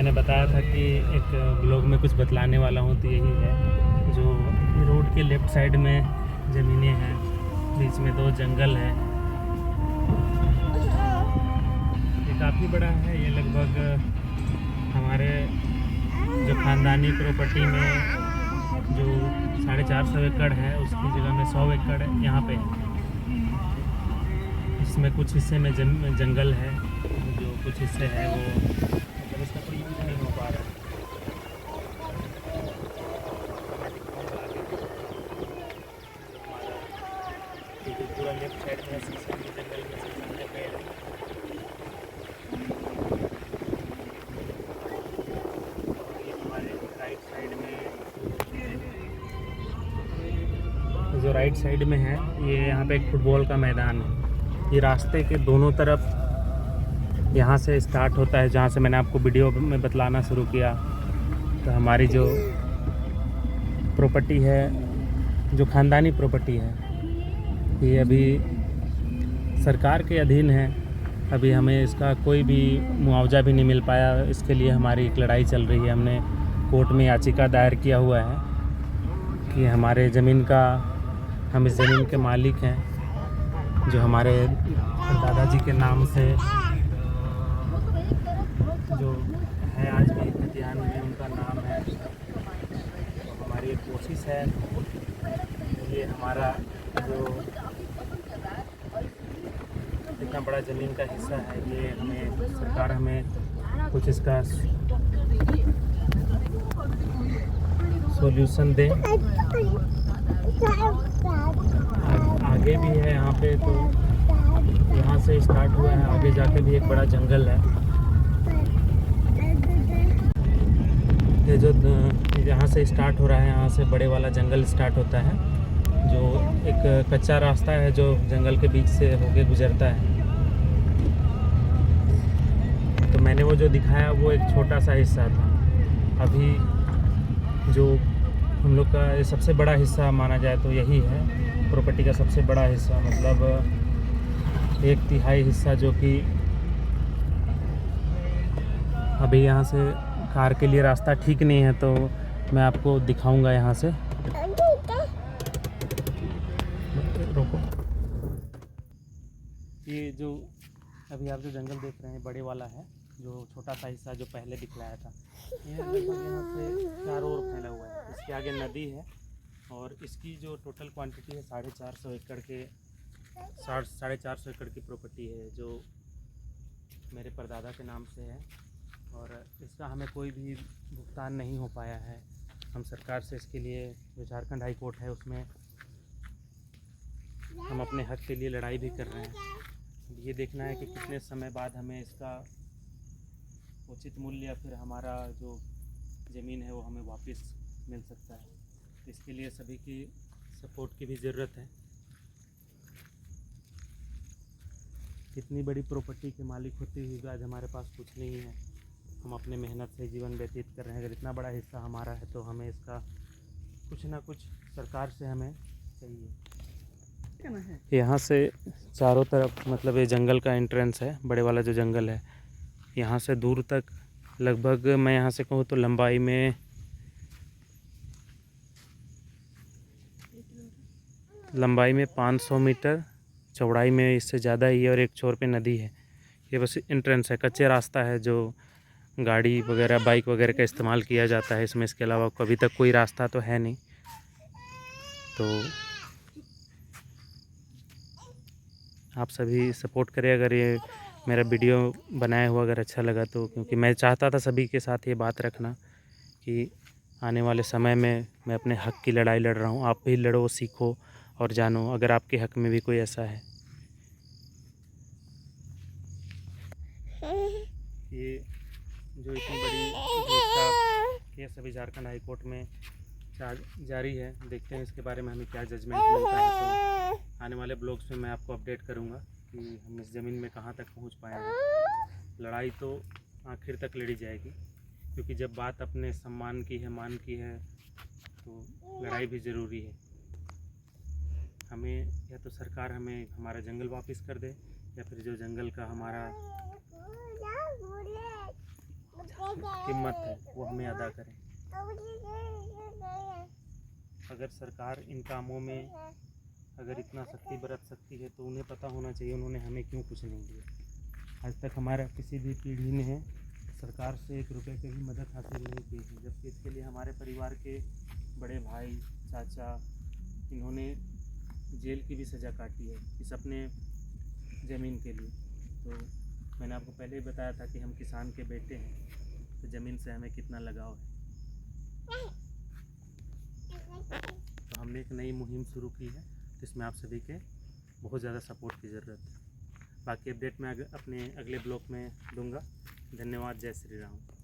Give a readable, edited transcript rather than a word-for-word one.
मैंने बताया था कि एक ब्लॉग में कुछ बतलाने वाला हूँ, तो यही है जो रोड के लेफ़्ट साइड में ज़मीनें हैं, बीच में 2 जंगल है। ये काफ़ी बड़ा है, ये लगभग हमारे जो ख़ानदानी प्रॉपर्टी में जो 450 एकड़ है उसकी जगह में 100 एकड़ यहाँ पे है। इसमें कुछ हिस्से में जंगल है, जो कुछ हिस्से है वो मतलब इसका कोई यूज़ नहीं हो पा रहा है। जो पूरा लेफ्ट साइड में शीशम के जंगल में शीशम के पेड़ है। ये हमारे राइट साइड में जो राइट साइड में है, ये यहाँ पे एक फुटबॉल का मैदान है। ये रास्ते के दोनों तरफ यहाँ से स्टार्ट होता है, जहाँ से मैंने आपको वीडियो में बतलाना शुरू किया। तो हमारी जो प्रॉपर्टी है, जो ख़ानदानी प्रॉपर्टी है, ये अभी सरकार के अधीन है। अभी हमें इसका कोई भी मुआवजा भी नहीं मिल पाया। इसके लिए हमारी एक लड़ाई चल रही है। हमने कोर्ट में याचिका दायर किया हुआ है कि हमारे ज़मीन का, हम इस ज़मीन के मालिक हैं, जो हमारे दादाजी के नाम से जो है आज भी खतियान में उनका नाम है। तो हमारी एक कोशिश है, ये हमारा जो इतना बड़ा ज़मीन का हिस्सा है, ये हमें सरकार हमें कुछ इसका सॉल्यूशन दे। आगे भी है यहाँ पे, तो यहाँ से स्टार्ट हुआ है, आगे जाके भी एक बड़ा जंगल है। ये जो यहाँ से स्टार्ट हो रहा है, यहाँ से बड़े वाला जंगल स्टार्ट होता है, जो एक कच्चा रास्ता है जो जंगल के बीच से होके गुजरता है। तो मैंने वो जो दिखाया वो एक छोटा सा हिस्सा था। अभी जो हम लोग का ये सबसे बड़ा हिस्सा माना जाए तो यही है, प्रॉपर्टी का सबसे बड़ा हिस्सा, मतलब 1/3 हिस्सा, जो कि अभी यहाँ से कार के लिए रास्ता ठीक नहीं है। तो मैं आपको दिखाऊंगा यहाँ से। रोको। ये जो अभी आप जो जंगल देख रहे हैं बड़े वाला है, जो छोटा सा हिस्सा जो पहले दिखलाया था, ये लगभग यहाँ से चारों ओर फैला हुआ है। इसके आगे नदी है और इसकी जो टोटल क्वांटिटी है 450 एकड़ के 450 एकड़ की प्रॉपर्टी है, जो मेरे परदादा के नाम से है। और इसका हमें कोई भी भुगतान नहीं हो पाया है। हम सरकार से इसके लिए, जो झारखंड हाई कोर्ट है, उसमें हम अपने हक के लिए लड़ाई भी कर रहे हैं। ये देखना है कि कितने समय बाद हमें इसका उचित मूल्य या फिर हमारा जो ज़मीन है वो हमें वापस मिल सकता है। इसके लिए सभी की सपोर्ट की भी ज़रूरत है। कितनी बड़ी प्रॉपर्टी के मालिक होते हुए भी आज हमारे पास कुछ नहीं है। हम अपने मेहनत से जीवन व्यतीत कर रहे हैं। अगर इतना बड़ा हिस्सा हमारा है तो हमें इसका कुछ ना कुछ सरकार से हमें चाहिए। यहाँ से चारों तरफ, मतलब ये जंगल का एंट्रेंस है, बड़े वाला जो जंगल है, यहाँ से दूर तक लगभग मैं यहाँ से कहूँ तो लंबाई में 500 मीटर, चौड़ाई में इससे ज़्यादा ही है, और एक छोर पे नदी है। ये बस एंट्रेंस है, कच्चे रास्ता है जो गाड़ी वगैरह, बाइक वगैरह का इस्तेमाल किया जाता है इसमें। इसके अलावा कभी तक कोई रास्ता तो है नहीं। तो आप सभी सपोर्ट करें अगर ये मेरा वीडियो बनाया हुआ अगर अच्छा लगा तो, क्योंकि मैं चाहता था सभी के साथ ये बात रखना कि आने वाले समय में मैं अपने हक़ की लड़ाई लड़ रहा हूँ। आप भी लड़ो, सीखो और जानो अगर आपके हक़ में भी कोई ऐसा है। ये जो इतनी बड़ी जो इसका केस अभी झारखंड हाई कोर्ट में जारी है, देखते हैं इसके बारे में हमें क्या जजमेंट मिलता है। तो आने वाले ब्लॉग्स में मैं आपको अपडेट करूंगा कि हम इस ज़मीन में कहाँ तक पहुँच पाए हैं। लड़ाई तो आखिर तक लड़ी जाएगी, क्योंकि जब बात अपने सम्मान की है, मान की है, तो लड़ाई भी ज़रूरी है। हमें या तो सरकार हमें हमारा जंगल वापस कर दे, या फिर जो जंगल का हमारा कीमत है वो हमें अदा करें। अगर सरकार इन कामों में अगर इतना सख्ती बरत सकती है तो उन्हें पता होना चाहिए उन्होंने हमें क्यों कुछ नहीं दिया। आज तक हमारा किसी भी पीढ़ी ने सरकार से 1 रुपये की भी मदद हासिल नहीं की है, जबकि इसके लिए हमारे परिवार के बड़े भाई चाचा इन्होंने जेल की भी सज़ा काटी है इस अपने ज़मीन के लिए। तो मैंने आपको पहले ही बताया था कि हम किसान के बेटे हैं, तो ज़मीन से हमें कितना लगाव है। तो हमने एक नई मुहिम शुरू की है जिसमें आप सभी के बहुत ज़्यादा सपोर्ट की ज़रूरत है। बाकी अपडेट मैं अपने अगले ब्लॉग में दूंगा। धन्यवाद। जय श्री राम।